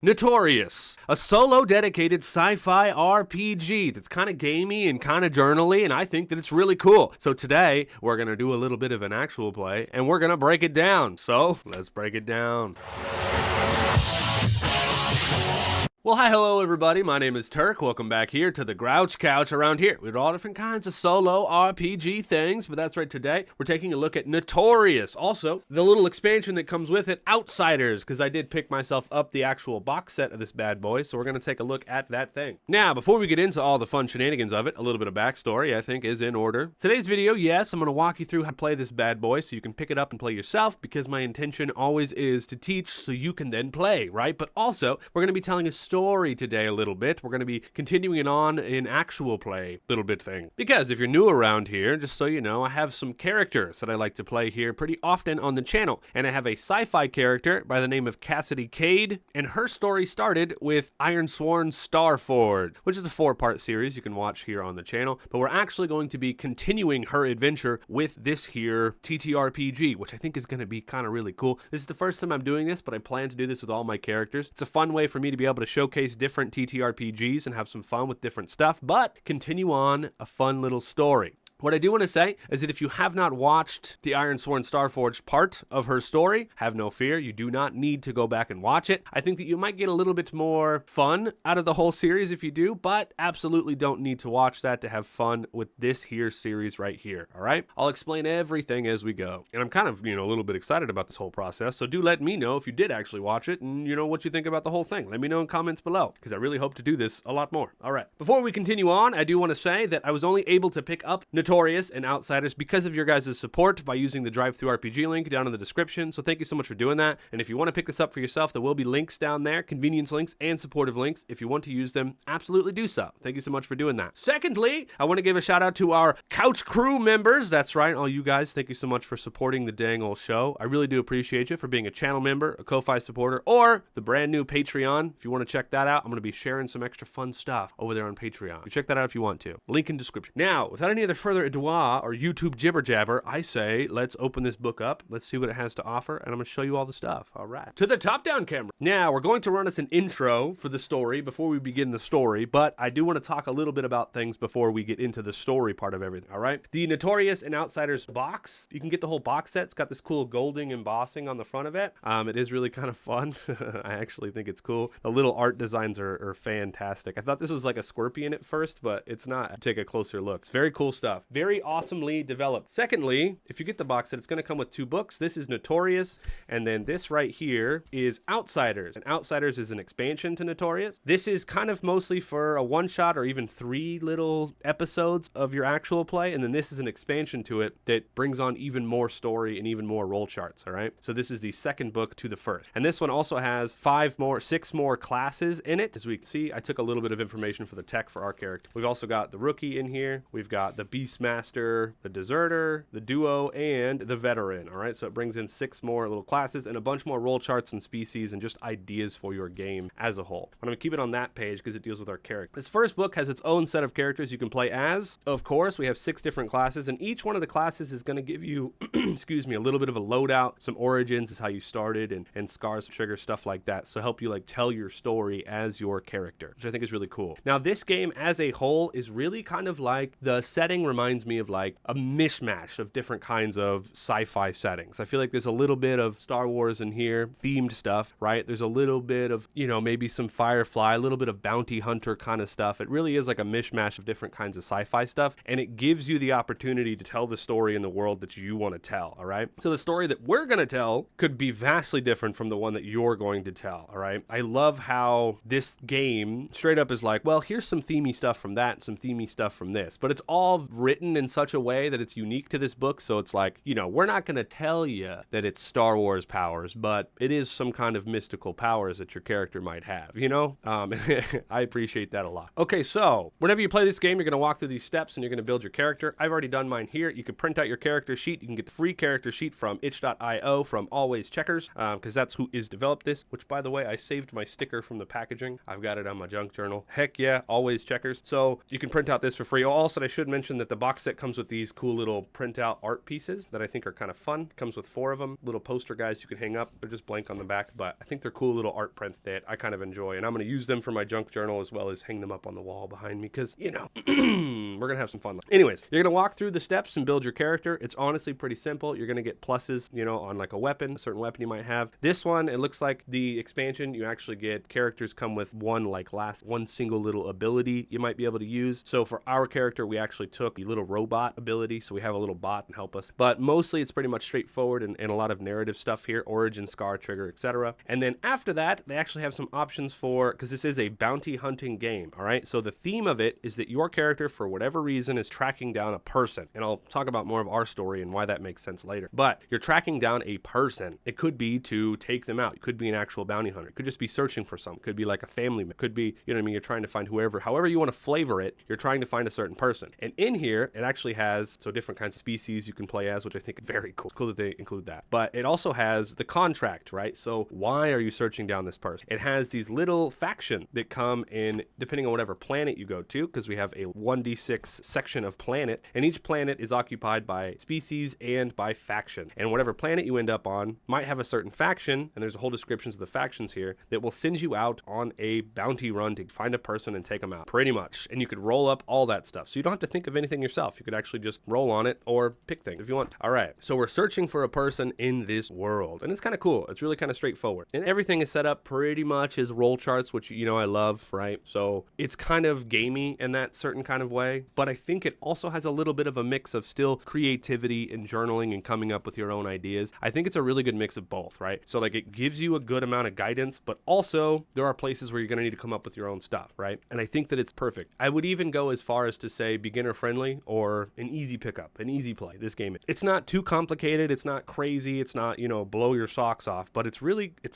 Notorious, a solo dedicated sci-fi RPG that's kind of gamey and kind of journaly, and I think that it's really cool. So today, we're going to do a little bit of an actual play, and we're going to break it down. So, let's break it down. Well, hi, hello, everybody. My name is Turk. Welcome back here to the Grouch Couch. Around here, we do all different kinds of solo RPG things, but that's right. Today, we're taking a look at Notorious. Also, the little expansion that comes with it, Outsiders, because I did pick myself up the actual box set of this bad boy, so we're going to take a look at that thing. Now, before we get into all the fun shenanigans of it, a little bit of backstory, I think, is in order. Today's video, yes, I'm going to walk you through how to play this bad boy so you can pick it up and play yourself, because my intention always is to teach so you can then play, right? But also, we're going to be telling a story today a little bit. We're going to be continuing it on in actual play little bit thing. Because if you're new around here, just so you know, I have some characters that I like to play here pretty often on the channel. And I have a sci-fi character by the name of Cassidy Cayde, and her story started with Ironsworn Starforged, which is a 4-part series you can watch here on the channel. But we're actually going to be continuing her adventure with this here TTRPG, which I think is going to be kind of really cool. This is the first time I'm doing this, but I plan to do this with all my characters. It's a fun way for me to be able to showcase different TTRPGs and have some fun with different stuff, but continue on a fun little story. What I do want to say is that if you have not watched the Ironsworn Starforged part of her story, have no fear, you do not need to go back and watch it. I think that you might get a little bit more fun out of the whole series if you do, but absolutely don't need to watch that to have fun with this here series right here, all right? I'll explain everything as we go. And I'm kind of, a little bit excited about this whole process, so do let me know if you did actually watch it and, what you think about the whole thing. Let me know in comments below, because I really hope to do this a lot more. All right. Before we continue on, I do want to say that I was only able to pick up Notorious and Outsiders because of your guys' support by using the drive-through RPG link down in the description. So thank you so much for doing that. And if you want to pick this up for yourself, there will be links down there, convenience links and supportive links. If you want to use them, absolutely do so. Thank you so much for doing that. Secondly, I want to give a shout out to our Couch Crew members. That's right, all you guys. Thank you so much for supporting the dang old show. I really do appreciate you for being a channel member, a Ko-Fi supporter, or the brand new Patreon. If you want to check that out, I'm going to be sharing some extra fun stuff over there on Patreon. You check that out if you want to. Link in description. Now, without any other further ado, or YouTube jibber jabber, I say let's open this book up, let's see what it has to offer, and I'm going to show you all the stuff. All right, to the top down camera. Now we're going to run us an intro for the story before we begin the story, but I do want to talk a little bit about things before we get into the story part of everything. All right, the Notorious and Outsiders box, you can get the whole box set. It's got this cool golding embossing on the front of it. It is really kind of fun. I actually think it's cool. The little art designs are fantastic. I thought this was like a scorpion at first, but it's not. Take a closer look. It's very cool stuff. Very awesomely developed. Secondly, if you get the box set, it's going to come with 2 books. This is Notorious, and then this right here is Outsiders. And Outsiders is an expansion to Notorious. This is kind of mostly for a one-shot or even 3 little episodes of your actual play, and then this is an expansion to it that brings on even more story and even more roll charts, all right? So this is the second book to the first. And this one also has 6 more classes in it. As we can see, I took a little bit of information for the tech for our character. We've also got the Rookie in here. We've got the Beastmaster, the Deserter, the Duo, and the Veteran. All right, so it brings in 6 more little classes and a bunch more roll charts and species and just ideas for your game as a whole. I'm going to keep it on that page because it deals with our character. This first book has its own set of characters you can play as. Of course, we have 6 different classes, and each one of the classes is going to give you, excuse me, a little bit of a loadout, some origins, is how you started, and scars, triggers, stuff like that. So help you tell your story as your character, which I think is really cool. Now, this game as a whole is really kind of like, the setting reminds me of a mishmash of different kinds of sci-fi settings. I feel like there's a little bit of Star Wars in here, themed stuff, right? There's a little bit of, maybe some Firefly, a little bit of bounty hunter kind of stuff. It really is like a mishmash of different kinds of sci-fi stuff, and it gives you the opportunity to tell the story in the world that you want to tell, all right? So the story that we're going to tell could be vastly different from the one that you're going to tell, all right? I love how this game straight up is like, well, here's some themey stuff from that and some themey stuff from this, but it's all written in such a way that it's unique to this book. So it's like, we're not going to tell you that it's Star Wars powers, but it is some kind of mystical powers that your character might have, I appreciate that a lot. Okay, so whenever you play this game, you're going to walk through these steps and you're going to build your character. I've already done mine here. You can print out your character sheet. You can get the free character sheet from itch.io from Always Checkers, because that's who is developed this, which, by the way, I saved my sticker from the packaging. I've got it on my junk journal. Heck yeah, Always Checkers. So you can print out this for free. Also, I should mention that the box set comes with these cool little printout art pieces that I think are kind of fun. It comes with 4 of them, little poster guys you can hang up. They're just blank on the back, but I think they're cool little art prints that I kind of enjoy, and I'm going to use them for my junk journal as well as hang them up on the wall behind me because, you know, we're going to have some fun. Anyways, you're going to walk through the steps and build your character. It's honestly pretty simple. You're going to get pluses, you know, on like a weapon, a certain weapon you might have. This one, it looks like the expansion, you actually get characters come with one single little ability you might be able to use. So for our character, we actually took the little robot ability, so we have a little bot and help us. But mostly it's pretty much straightforward and a lot of narrative stuff here, origin, scar, trigger, etc. And then after that, they actually have some options for, because this is a bounty hunting game, all right? So the theme of it is that your character, for whatever reason, is tracking down a person. And I'll talk about more of our story and why that makes sense later. But you're tracking down a person. It could be to take them out. It could be an actual bounty hunter. It could just be searching for some. It could be like a family member. It could be, you know what I mean, you're trying to find however you want to flavor it, you're trying to find a certain person. And in here, it actually has, so different kinds of species you can play as, which I think is very cool. It's cool that they include that. But it also has the contract, right? So why are you searching down this person? It has these little factions that come in, depending on whatever planet you go to, because we have a 1d6 section of planet, and each planet is occupied by species and by faction. And whatever planet you end up on might have a certain faction, and there's a whole descriptions of the factions here, that will send you out on a bounty run to find a person and take them out, pretty much. And you could roll up all that stuff. So you don't have to think of anything yourself. You could actually just roll on it or pick things if you want. All right, so we're searching for a person in this world, and it's kind of cool. It's really kind of straightforward. And everything is set up pretty much as roll charts, which, you know, I love, right? So it's kind of gamey in that certain kind of way, but I think it also has a little bit of a mix of still creativity and journaling and coming up with your own ideas. I think it's a really good mix of both, right? So like it gives you a good amount of guidance, but also there are places where you're going to need to come up with your own stuff, right? And I think that it's perfect. I would even go as far as to say beginner friendly or an easy pickup, an easy play. This game, it's not too complicated. It's not crazy. It's not, you know, blow your socks off, but it's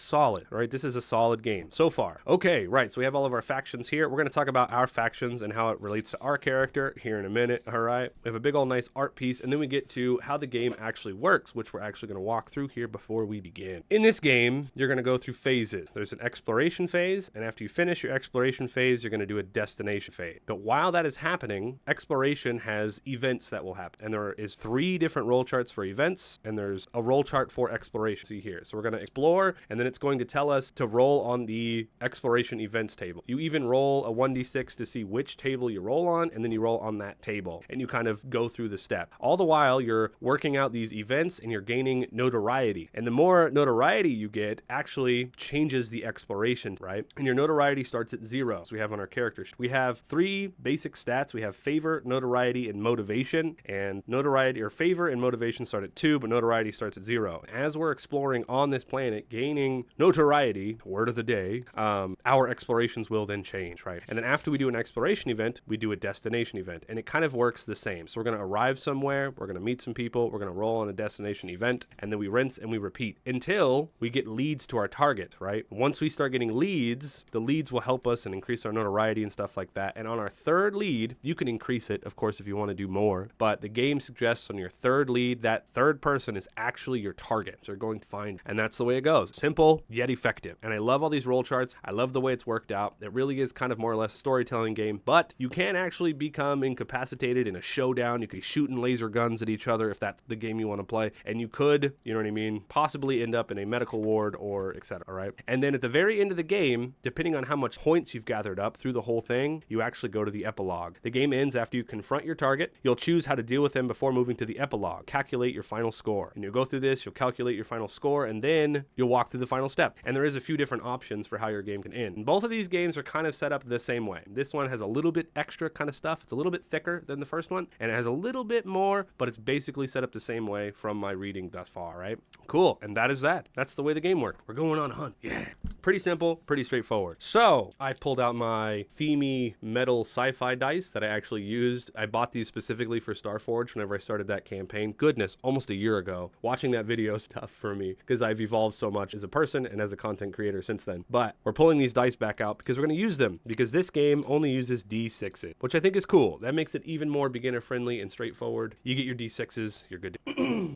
solid, right? This is a solid game so far. Okay, right. So we have all of our factions here. We're going to talk about our factions and how it relates to our character here in a minute. All right. We have a big old nice art piece, and then we get to how the game actually works, which we're actually going to walk through here before we begin. In this game, you're going to go through phases. There's an exploration phase, and after you finish your exploration phase, you're going to do a destination phase. But while that is happening, exploration has events that will happen, and there is 3 different roll charts for events, and there's a roll chart for exploration. See here. So we're going to explore, and then it's going to tell us to roll on the exploration events table. You even roll a 1d6 to see which table you roll on, and then you roll on that table, and you kind of go through the step. All the while, you're working out these events, and you're gaining notoriety. And the more notoriety you get actually changes the exploration, right? And your notoriety starts at 0. So we have on our character, we have 3 basic stats. We have favor, notoriety, and motivation. And notoriety or favor and motivation start at 2, but notoriety starts at 0. As we're exploring on this planet, gaining notoriety, word of the day, our explorations will then change, right? And then after we do an exploration event, we do a destination event, and it kind of works the same. So we're going to arrive somewhere, we're going to meet some people, we're going to roll on a destination event, and then we rinse and we repeat until we get leads to our target, right? Once we start getting leads, the leads will help us and increase our notoriety and stuff like that. And on our 3rd lead, you can increase it, of course, if you want to do more, but the game suggests on your 3rd lead, that 3rd person is actually your target. So you're going to find, and that's the way it goes. Simple, yet effective. And I love all these roll charts. I love the way it's worked out. It really is kind of more or less a storytelling game, but you can actually become incapacitated in a showdown. You could be shooting laser guns at each other if that's the game you want to play. And you could, you know what I mean, possibly end up in a medical ward or etc. Right? And then at the very end of the game, depending on how much points you've gathered up through the whole thing, you actually go to the epilogue. The game ends after you confront your target. You'll choose how to deal with them before moving to the epilogue. Calculate your final score. And you'll go through this, you'll calculate your final score, and then you'll walk through the final step. And there is a few different options for how your game can end. And both of these games are kind of set up the same way. This one has a little bit extra kind of stuff. It's a little bit thicker than the first one, and it has a little bit more, but it's basically set up the same way from my reading thus far, right? Cool. And that is that. That's the way the game works. We're going on a hunt. Yeah. Pretty simple, pretty straightforward. So I've pulled out my themey metal sci-fi dice that I actually used. I bought these specifically for Starforge whenever I started that campaign. Goodness, almost a year ago. Watching that video stuff for me because I've evolved so much as a person and as a content creator since then. But we're pulling these dice back out because we're going to use them because this game only uses D6s, which I think is cool. That makes it even more beginner friendly and straightforward. You get your D6s, you're good.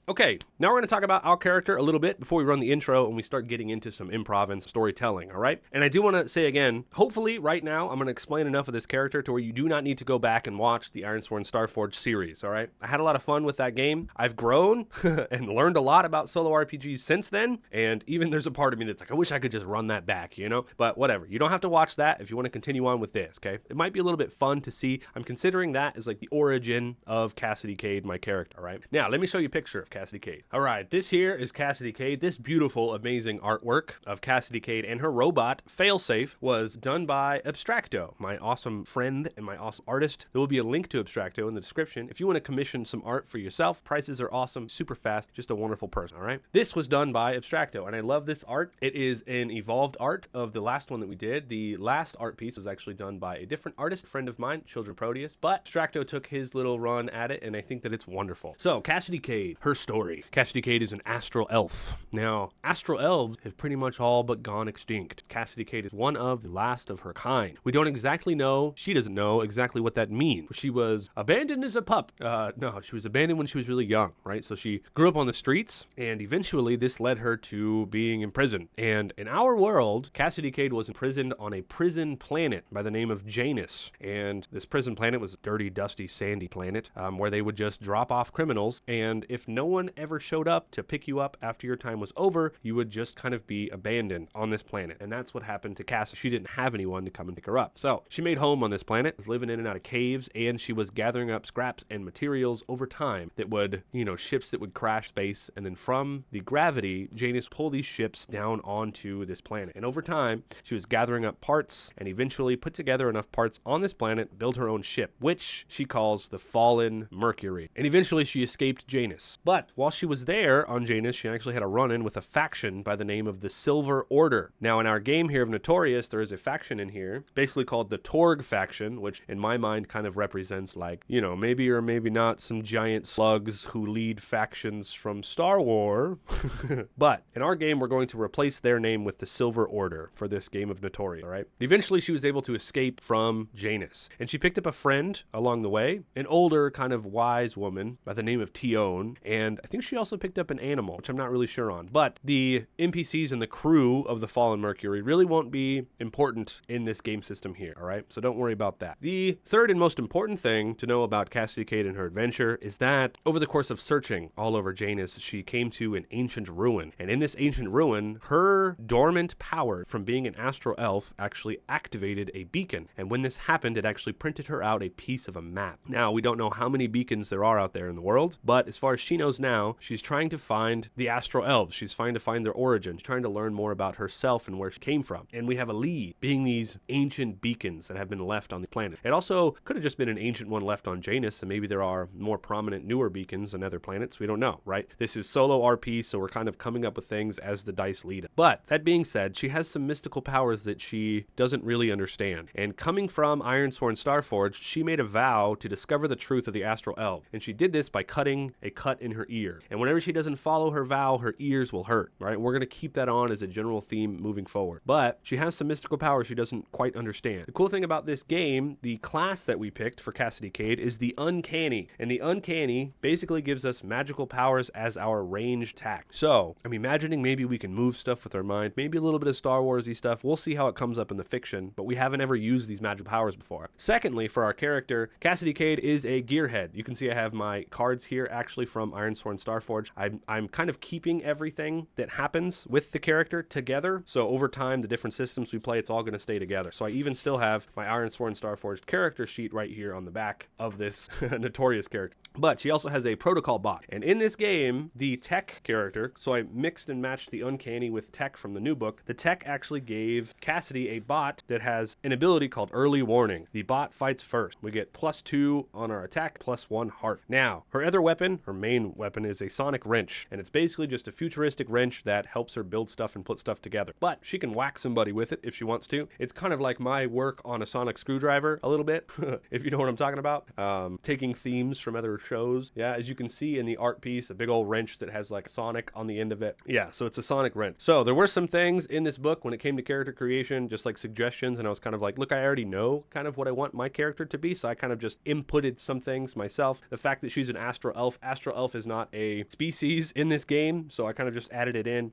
Okay, now we're going to talk about our character a little bit before we run the intro and we start getting into some improv and storytelling, all right? And I do want to say again, hopefully right now I'm going to explain enough of this character to where you do not need to go back and watch the Ironsworn Ironborn Starforged series, all right? I had a lot of fun with that game. I've grown and learned a lot about solo RPGs since then, and even there's a part of me that's like, I wish I could just run that back, you know? But whatever. You don't have to watch that if you want to continue on with this, okay? It might be a little bit fun to see. I'm considering that as like the origin of Cassidy Cayde, my character, all right? Now, let me show you a picture of Cassidy Cayde. All right, this here is Cassidy Cayde. This beautiful, amazing artwork of Cassidy Cayde and her robot, Failsafe, was done by Abstracto, my awesome friend and my awesome artist. There will be a link to Abstracto in the description. If you want to commission some art for yourself, prices are awesome, super fast, just a wonderful person, all right? This was done by Abstracto, and I love this art. It is an evolved art of the last one that we did. The last art piece was actually done by a different artist, friend of mine, Children Proteus, but Abstracto took his little run at it, and I think that it's wonderful. So, Cassidy Cayde, her story. Cassidy Cayde is an astral elf. Now, astral elves have pretty much all but gone extinct. Cassidy Cayde is one of the last of her kind. We don't exactly know, she doesn't know exactly what that means. She was abandoned as a pup. No, she was abandoned when she was really young, right? So she grew up on the streets, and eventually this led her to being imprisoned. And in our world, Cassidy Cayde was imprisoned on a prison planet by the name of Janus. And this prison planet was a dirty, dusty, sandy planet where they would just drop off criminals. And if no one ever showed up to pick you up after your time was over, you would just kind of be abandoned on this planet. And that's what happened to Cassie. She didn't have anyone to come and pick her up. So she made home on this planet, was living in and out of caves, and she was gathering up scraps and materials over time that would, ships that would crash space. And then from the gravity, Janus pulled these ships down onto this planet. And over time, she was gathering up parts and eventually put together enough parts on this planet, build her own ship, which she calls the Fallen Mercury. And eventually she escaped Janus. But while she was there on Janus, she actually had a run-in with a faction by the name of the Silver Order. Now, in our game here of Notorious, there is a faction in here, basically called the Torg faction, which in my mind kind of represents like, maybe or maybe not some giant slugs who lead factions from Star Wars. But in our game, we're going to replace their name with the Silver Order for this game of Notorious, all right? Eventually, she was able to escape from Janus, and she picked up a friend along the way, an older kind of wise woman by the name of Tion, and I think she also picked up an animal, which I'm not really sure on. But the NPCs and the crew of the Fallen Mercury really won't be important in this game system here, all right? So don't worry about that. The third and most important thing to know about Cassidy Cayde and her adventure is that over the course of searching all over Janus, she came to an ancient ruin. And in this ancient ruin, her dormant power from being an astral elf actually activated a beacon. And when this happened, it actually printed her out a piece of a map. Now, we don't know how many beacons there are out there in the world, but as far as she knows now, she's trying to find the astral elves. She's trying to find their origins, trying to learn more about herself and where she came from. And we have a lead being these ancient beacons that have been left on the planet. It also could have just been an ancient one left on Janus, and maybe there are more prominent newer beacons on other planets. We don't know, right? This is solo RP, so we're kind of coming up with things as the dice lead. But that being said, she has some mystical powers that she doesn't really understand. And coming from Ironsworn Starforged, she made a vow to discover the truth of the astral elf. And she did this by cutting a cut in her ear. And whenever she doesn't follow her vow, her ears will hurt, right? We're going to keep that on as a general theme moving forward. But she has some mystical powers she doesn't quite understand. The cool thing about this game, the class that we picked for Cassidy Cayde is the Uncanny. And the Uncanny basically gives us magical powers as our ranged attack. So, I'm imagining maybe we can move stuff with our mind, maybe a little bit of Star Wars-y stuff. We'll see how it comes up in the fiction, but we haven't ever used these magical powers before. Secondly, for our character, Cassidy Cayde is a gearhead. You can see I have my cards here actually from Ironsworn Starforged. I'm kind of keeping everything that happens with the character together. So over time, the different systems we play, it's all going to stay together. So I even still have my Ironsworn Starforged character sheet right here on the back of this Notorious character. But she also has a protocol bot. And in this game, the tech character, so I mixed and matched the Uncanny with tech from the new book. The tech actually gave Cassidy a bot that has an ability called Early Warning. The bot fights first. We get +2 on our attack, +1 heart. Now, her other weapon, her main weapon, is a sonic wrench. And it's basically just a futuristic wrench that helps her build stuff and put stuff together. But she can whack somebody with it if she wants to. It's kind of like my work on a sonic screwdriver a little bit, if you know what I'm talking about. Taking themes from other shows. Yeah, as you can see in the art piece, a big old wrench that has like Sonic on the end of it. Yeah, so it's a sonic wrench. So there were some things in this book when it came to character creation, just like suggestions, and I was kind of like, look, I already know kind of what I want my character to be, so I kind of just inputted some things myself. The fact that she's an astral elf is not a species in this game, so I kind of just added it in,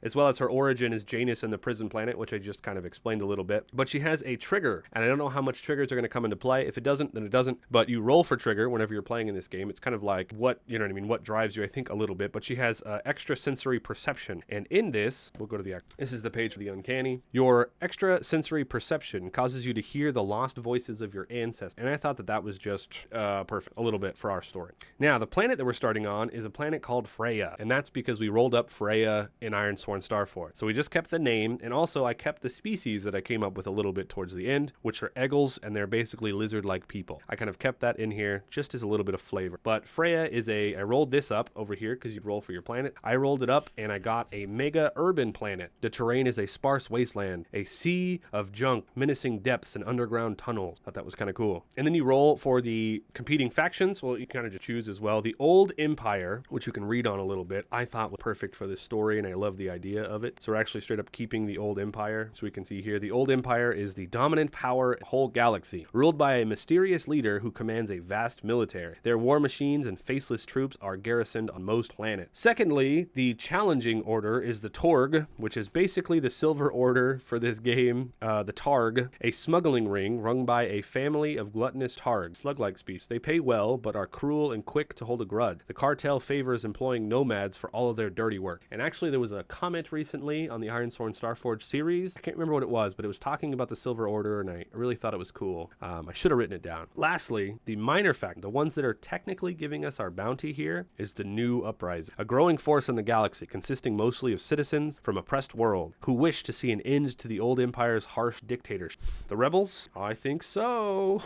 as well as her origin is Janus and the prison planet, which I just kind of explained a little bit. But she has a trigger, and I don't know how much triggers are going to come into play. If it doesn't, then it doesn't. but you roll for trigger whenever you're playing in this game. It's kind of like what, you know what I mean, what drives you, I think, a little bit, but she has extra sensory perception. And in this, we'll go to this is the page for the uncanny. Your extra sensory perception causes you to hear the lost voices of your ancestors. And I thought that was just perfect a little bit for our story. Now, the planet that we're starting on is a planet called Freya, and that's because we rolled up Freya in Ironsworn Starfort. So we just kept the name, and also I kept the species that I came up with a little bit towards the end, which are eggles, and they're basically lizard-like people. I kind of kept that in here just as a little bit of flavor. But Freya is I rolled this up over here because you'd roll for your planet. I rolled it up and I got a mega urban planet. The terrain is a sparse wasteland, a sea of junk, menacing depths and underground tunnels. Thought that was kind of cool. And then you roll for the competing factions. Well, you kind of just choose as well. The Old Empire, which you can read on a little bit, I thought was perfect for this story, and I love the idea of it. So we're actually straight up keeping the Old Empire. So we can see here, the Old Empire is the dominant power in the whole galaxy, ruled by a mysterious leader who commands a vast military. Their war machines and faceless troops are garrisoned on most planets. Secondly, the challenging order is the Torg, which is basically the Silver Order for this game. The Targ, a smuggling ring run by a family of gluttonous Targs, slug-like species. They pay well, but are cruel and quick to hold a grudge. The cartel favors employing nomads for all of their dirty work. And actually, there was a comment recently on the Ironsworn Starforge series. I can't remember what it was, but it was talking about the Silver Order, and I really thought it was cool. I should have written it down. Lastly, the minor fact, the ones that are technically giving us our bounty here, is the New Uprising, a growing force in the galaxy consisting mostly of citizens from oppressed world who wish to see an end to the Old Empire's harsh dictatorship. The rebels? I think so.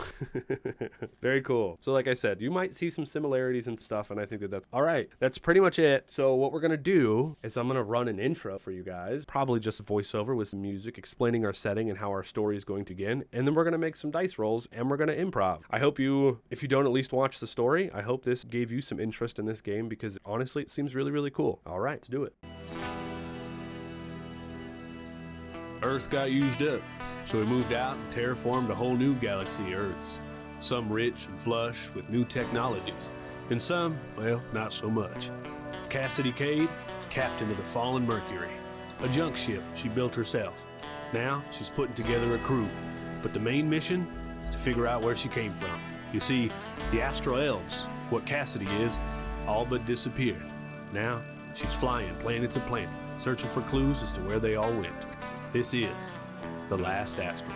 Very cool. So like I said, you might see some similarities and stuff, and I think that's all right. That's pretty much it. So what we're gonna do is I'm gonna run an intro for you guys, probably just a voiceover with some music explaining our setting and how our story is going to begin, and then we're gonna make some dice rolls and we're gonna improv. I hope you, if you don't at least watch the story, I hope this gave you some interest in this game, because honestly it seems really, really cool. All right, let's do it. Earth got used up, so we moved out and terraformed a whole new galaxy of Earths. Some rich and flush with new technologies, and some, well, not so much. Cassidy Cayde, captain of the Fallen Mercury, a junk ship she built herself. Now she's putting together a crew, but the main mission is to figure out where she came from. You see, the Astral Elves, what Cassidy is, all but disappeared. Now she's flying planet to planet, searching for clues as to where they all went. This is The Last Astral.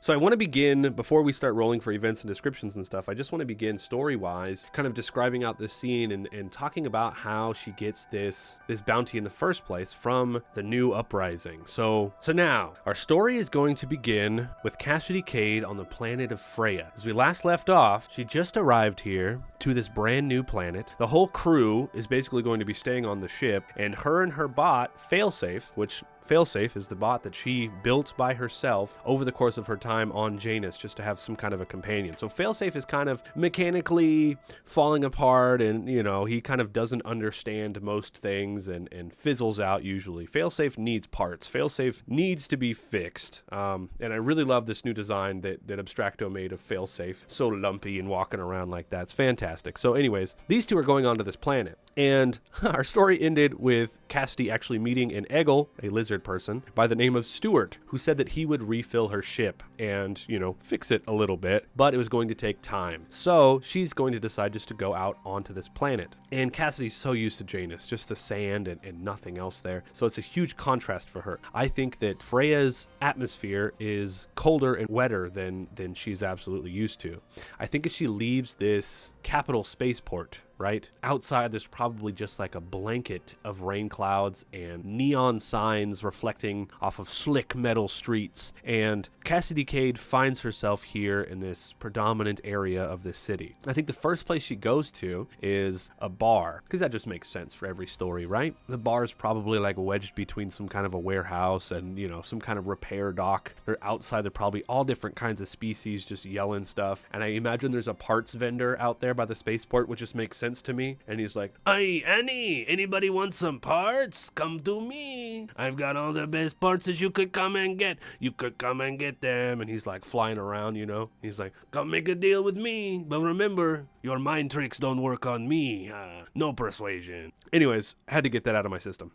So I want to begin, before we start rolling for events and descriptions and stuff, I just want to begin story-wise, kind of describing out this scene and talking about how she gets this bounty in the first place from the New Uprising. So now, our story is going to begin with Cassidy Cayde on the planet of Freya. As we last left off, she just arrived here to this brand new planet. The whole crew is basically going to be staying on the ship, and her bot, Failsafe, which Failsafe is the bot that she built by herself over the course of her time on Janus, just to have some kind of a companion. So Failsafe is kind of mechanically falling apart, and you know, he kind of doesn't understand most things and fizzles out usually. Failsafe needs parts. Failsafe needs to be fixed. And I really love this new design that Abstracto made of Failsafe. So lumpy and walking around like that. It's fantastic. So anyways, these two are going onto this planet. And our story ended with Cassidy actually meeting an Eggle, a lizard person, by the name of Stuart, who said that he would refill her ship and, you know, fix it a little bit, but it was going to take time. So she's going to decide just to go out onto this planet. And Cassidy's so used to Janus, just the sand and nothing else there. So it's a huge contrast for her. I think that Freya's atmosphere is colder and wetter than she's absolutely used to. I think as she leaves this capital spaceport, right? Outside, there's probably just like a blanket of rain clouds and neon signs reflecting off of slick metal streets. And Cassidy Cayde finds herself here in this predominant area of this city. I think the first place she goes to is a bar, because that just makes sense for every story, right? The bar is probably like wedged between some kind of a warehouse and, you know, some kind of repair dock. They're outside, they're probably all different kinds of species just yelling stuff. And I imagine there's a parts vendor out there by the spaceport, which just makes sense sense to me. And he's like, "Hey, Annie, anybody want some parts? Come to me. I've got all the best parts that you could come and get. You could come and get them." And he's like flying around, you know. He's like, "Come make a deal with me. But remember, your mind tricks don't work on me. No persuasion." Anyways, I had to get that out of my system.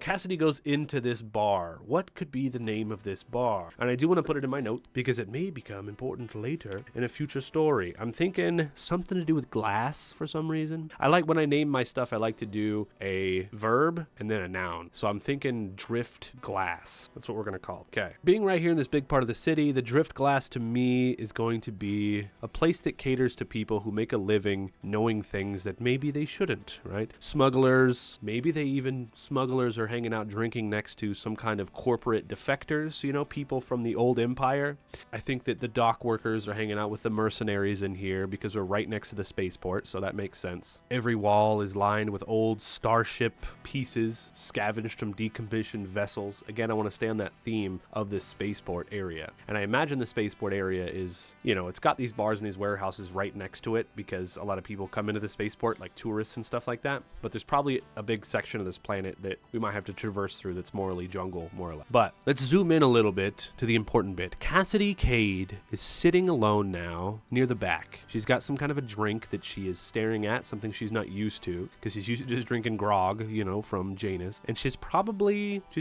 Cassidy goes into this bar. What could be the name of this bar? And I do want to put it in my note because it may become important later in a future story. I'm thinking something to do with glass for some reason. I like when I name my stuff, I like to do a verb and then a noun. So I'm thinking drift glass. That's what we're going to call it. Okay. Being right here in this big part of the city, the drift glass to me is going to be a place that caters to people who make a living knowing things that maybe they shouldn't, right? Smugglers, maybe smugglers are hanging out drinking next to some kind of corporate defectors, you know, people from the old empire. I think that the dock workers are hanging out with the mercenaries in here because we're right next to the spaceport, so that makes sense. Every wall is lined with old starship pieces scavenged from decommissioned vessels. Again, I want to stay on that theme of this spaceport area. And I imagine the spaceport area is, you know, it's got these bars and these warehouses right next to it because a lot of people come into the spaceport, like tourists and stuff like that. But there's probably a big section of this planet that we might have to traverse through that's morally jungle, more or less. But let's zoom in a little bit to the important bit. Cassidy Cayde is sitting alone now near the back. She's got some kind of a drink that she is staring at, something she's not used to because she's used to just drinking grog, you know, from Janus. And she's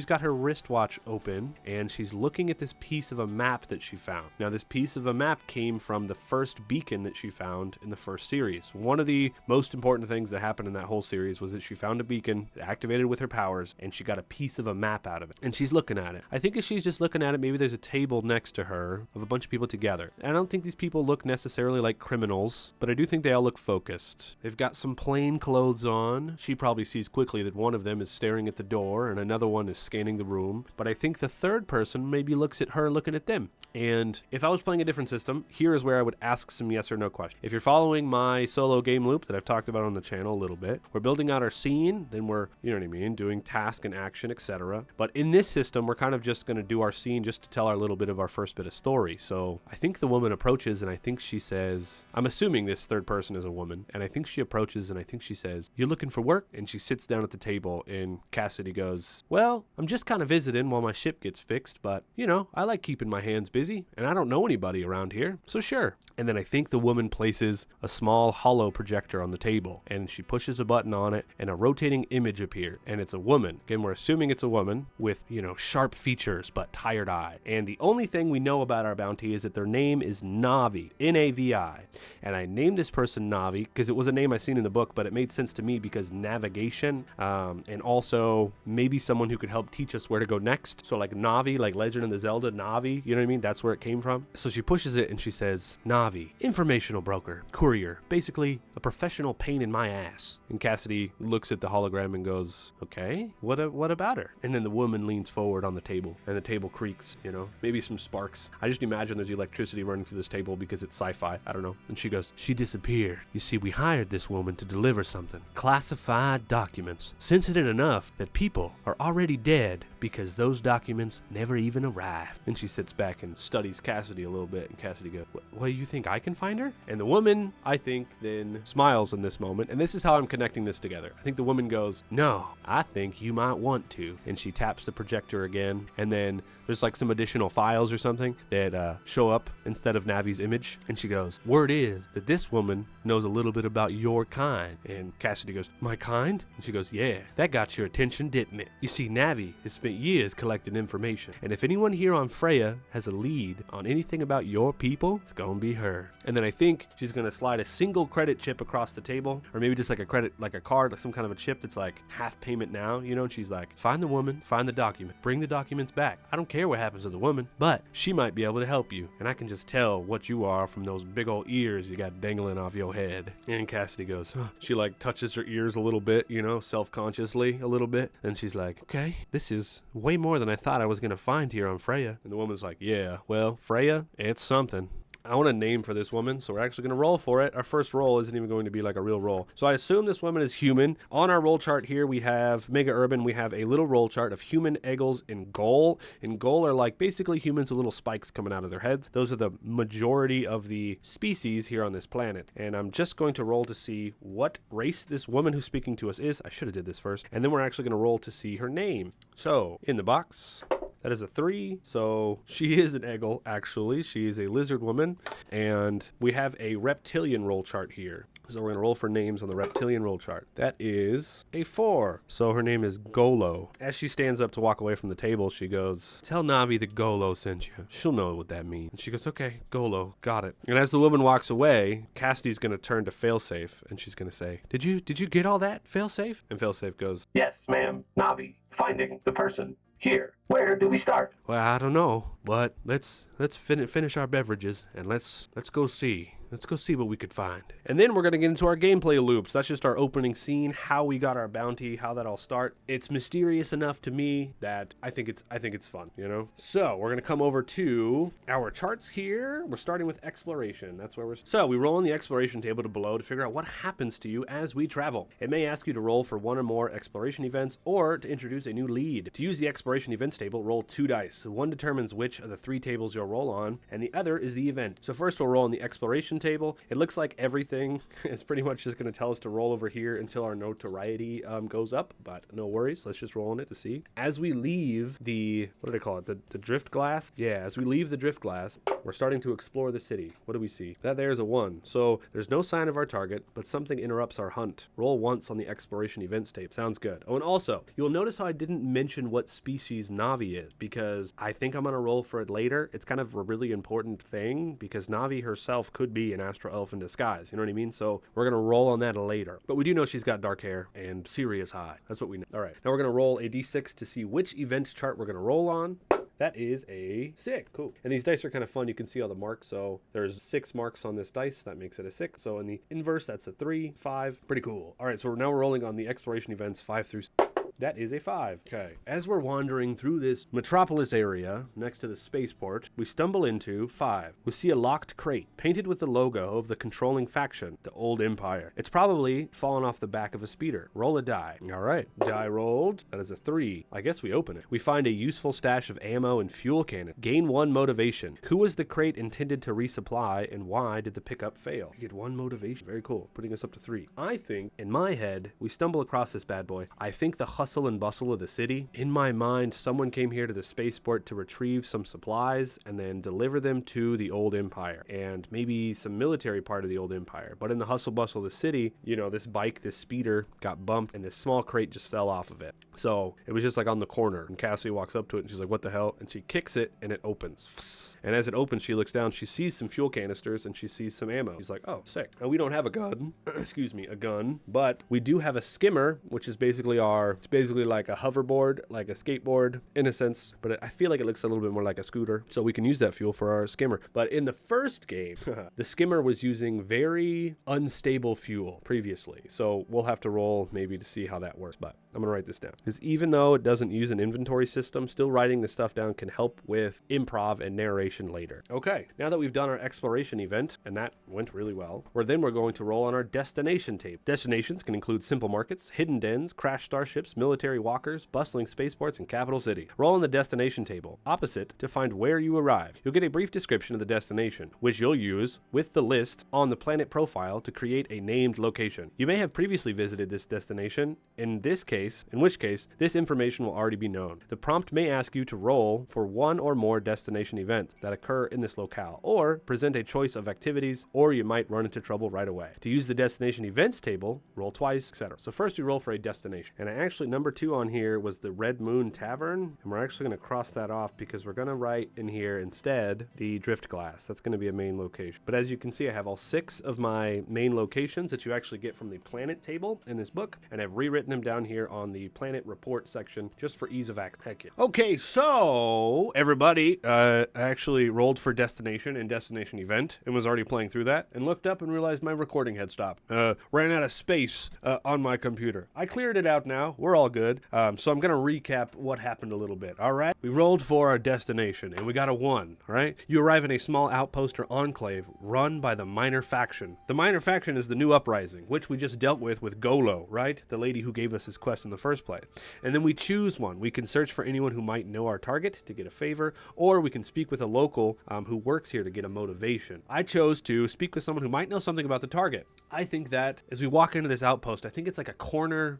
got her wristwatch open and she's looking at this piece of a map that she found. Now, this piece of a map came from the first beacon that she found in the first series. One of the most important things that happened in that whole series was that she found a beacon that activated with her powers and she got a piece of a map out of it. And she's looking at it. I think as she's just looking at it, maybe there's a table next to her of a bunch of people together. And I don't think these people look necessarily like criminals, but I do think they all look focused. They've got some plain clothes on. She probably sees quickly that one of them is staring at the door and another one is scanning the room. But I think the third person maybe looks at her looking at them. And if I was playing a different system, here is where I would ask some yes or no questions. If you're following my solo game loop that I've talked about on the channel a little bit, we're building out our scene, then we're, you know what I mean, doing task and action, etc. But in this system, we're kind of just going to do our scene just to tell our little bit of our first bit of story. So I think the woman approaches and I think she says, I'm assuming this third person is a woman, and I think she approaches and I think she says, "You looking for work?" And she sits down at the table and Cassidy goes, "Well, I'm just kind of visiting while my ship gets fixed, but, you know, I like keeping my hands busy and I don't know anybody around here, so sure." And then I think the woman places a small hollow projector on the table and she pushes a button on it and a rotating image appears, and it's a woman. Again, we're assuming it's a woman with, you know, sharp features but tired eye. And the only thing we know about our bounty is that their name is Navi, N-A-V-I. And I named this person Navi because it was a name I seen in the book, but it made sense to me because navigation, and also maybe someone who could help teach us where to go next. So like Navi, like Legend of the Zelda, Navi, you know what I mean? That's where it came from. So she pushes it and she says, "Navi, informational broker, courier, basically a professional pain in my ass." And Cassidy looks at the hologram and goes, "Okay, what about her?" And then the woman leans forward on the table and the table creaks, you know, maybe some sparks. I just imagine there's electricity running through this table because it's sci-fi. I don't know. And she goes, "She disappeared. You see, we hired this woman to deliver something. Classified documents. Sensitive enough that people are already dead because those documents never even arrived." And she sits back and studies Cassidy a little bit, and Cassidy goes, "What, you think I can find her?" And the woman, I think, then smiles in this moment, and this is how I'm connecting this together. I think the woman goes, "No, I think you might want to." And she taps the projector again, and then there's like some additional files or something that show up instead of Navi's image, and she goes, "Word is that this woman knows a little bit about your kind." And Cassidy goes, "My kind?" And she goes, "Yeah, that got your attention, didn't it? You see, Navi has spent years collecting information, and if anyone here on Freya has a lead on anything about your people, it's gonna be her." And then I think she's gonna slide a single credit chip across the table, or maybe just like a credit, like a card, like some kind of a chip that's like half payment now, you know. And she's like, "Find the woman, find the document, bring the documents back. I don't care what happens to the woman, but she might be able to help you, and I can just tell what you are from those big old ears you got dangling off your head." And Cassidy goes, huh. She like touches her ears a little bit, you know, self-consciously a little bit, and she's like, "Okay, this is way more than I thought I was gonna find here on Freya." And the woman's like, "Yeah, well, Freya, it's something." I want a name for this woman, so we're actually going to roll for it. Our first roll isn't even going to be like a real roll. So I assume this woman is human. On our roll chart here, we have Mega Urban. We have a little roll chart of human, eggles, and Ghoul. And Ghoul are like basically humans with little spikes coming out of their heads. Those are the majority of the species here on this planet. And I'm just going to roll to see what race this woman who's speaking to us is. I should have did this first. And then we're actually going to roll to see her name. So in the box, that is a 3. So she is an Eggle, actually. She is a lizard woman. And we have a reptilian roll chart here. So we're going to roll for names on the reptilian roll chart. That is a 4. So her name is Golo. As she stands up to walk away from the table, she goes, "Tell Navi that Golo sent you. She'll know what that means." And she goes, "Okay, Golo, got it." And as the woman walks away, Cassidy's going to turn to Failsafe, and she's going to say, Did you get all that, Failsafe?" And Failsafe goes, "Yes, ma'am. Navi, finding the person. Here, where do we start?" "Well, I don't know, but let's finish our beverages and let's go see. Let's go see what we could find." And then we're going to get into our gameplay loops. That's just our opening scene, how we got our bounty, how that all start. It's mysterious enough to me that I think it's fun, you know? So we're going to come over to our charts here. We're starting with exploration. That's where so we roll on the exploration table to below to figure out what happens to you as we travel. It may ask you to roll for 1 or more exploration events or to introduce a new lead. To use the exploration events table, roll 2 dice. So one determines which of the 3 tables you'll roll on, and the other is the event. So first we'll roll on the exploration table. It looks like everything is pretty much just going to tell us to roll over here until our notoriety goes up, but no worries. Let's just roll on it to see. As we leave the, what do they call it? The drift glass? Yeah, as we leave the drift glass, we're starting to explore the city. What do we see? That there's a 1. So there's no sign of our target, but something interrupts our hunt. Roll once on the exploration events tape. Sounds good. Oh, and also, you'll notice how I didn't mention what species Navi is, because I think I'm going to roll for it later. It's kind of a really important thing, because Navi herself could be an astro elf in disguise. You know what I mean? So we're going to roll on that later. But we do know she's got dark hair and serious high. That's what we know. All right. Now we're going to roll a d6 to see which event chart we're going to roll on. That is a 6. Cool. And these dice are kind of fun. You can see all the marks. So there's 6 marks on this dice. That makes it a 6. So in the inverse, that's a 3, 5. Pretty cool. All right. So now we're rolling on the exploration events 5 through 6. That is a 5. Okay. As we're wandering through this metropolis area next to the spaceport, we stumble into 5. We see a locked crate painted with the logo of the controlling faction, the Old Empire. It's probably fallen off the back of a speeder. Roll a die. All right. Die rolled. That is a 3. I guess we open it. We find a useful stash of ammo and fuel cannon. Gain 1 motivation. Who was the crate intended to resupply, and why did the pickup fail? You get 1 motivation. Very cool. Putting us up to 3. I think, in my head, we stumble across this bad boy. I think the hustle and bustle of the city. In my mind, someone came here to the spaceport to retrieve some supplies and then deliver them to the Old Empire and maybe some military part of the Old Empire. But in the hustle bustle of the city, you know, this speeder got bumped and this small crate just fell off of it. So it was just like on the corner, and Cassie walks up to it and she's like, "What the hell?" And she kicks it and it opens. And as it opens, she looks down, she sees some fuel canisters and she sees some ammo. She's like, "Oh, sick." And we don't have a gun, a gun, but we do have a skimmer, which is basically it's basically like a hoverboard, like a skateboard in a sense, but I feel like it looks a little bit more like a scooter, so we can use that fuel for our skimmer. But in the first game, the skimmer was using very unstable fuel previously, so we'll have to roll maybe to see how that works, but I'm gonna write this down, because even though it doesn't use an inventory system, still writing this stuff down can help with improv and narration later. Okay, now that we've done our exploration event, and that went really well, we're going to roll on our destination tape. Destinations can include simple markets, hidden dens, crash starships, military walkers, bustling spaceports, and capital city. Roll on the destination table opposite to find where you arrive. You'll get a brief description of the destination, which you'll use with the list on the planet profile to create a named location. You may have previously visited this destination, in which case, this information will already be known. The prompt may ask you to roll for 1 or more destination events that occur in this locale, or present a choice of activities, or you might run into trouble right away. To use the destination events table, roll twice, etc. So first we roll for a destination. And actually, number 2 on here was the Red Moon Tavern, and we're actually going to cross that off because we're going to write in here instead the Drift Glass. That's going to be a main location. But as you can see, I have all 6 of my main locations that you actually get from the planet table in this book, and I've rewritten them down here on the planet report section just for ease of access. Heck yeah. Okay, so everybody, I actually rolled for destination and destination event and was already playing through that and looked up and realized my recording had stopped. Ran out of space on my computer. I cleared it out now. We're all all good. So I'm going to recap what happened a little bit. All right. We rolled for our destination and we got a 1. All right. You arrive in a small outpost or enclave run by the minor faction. The minor faction is the new uprising, which we just dealt with Golo, right? The lady who gave us his quest in the first place. And then we choose one. We can search for anyone who might know our target to get a favor, or we can speak with a local who works here to get a motivation. I chose to speak with someone who might know something about the target. I think that as we walk into this outpost, I think it's like a corner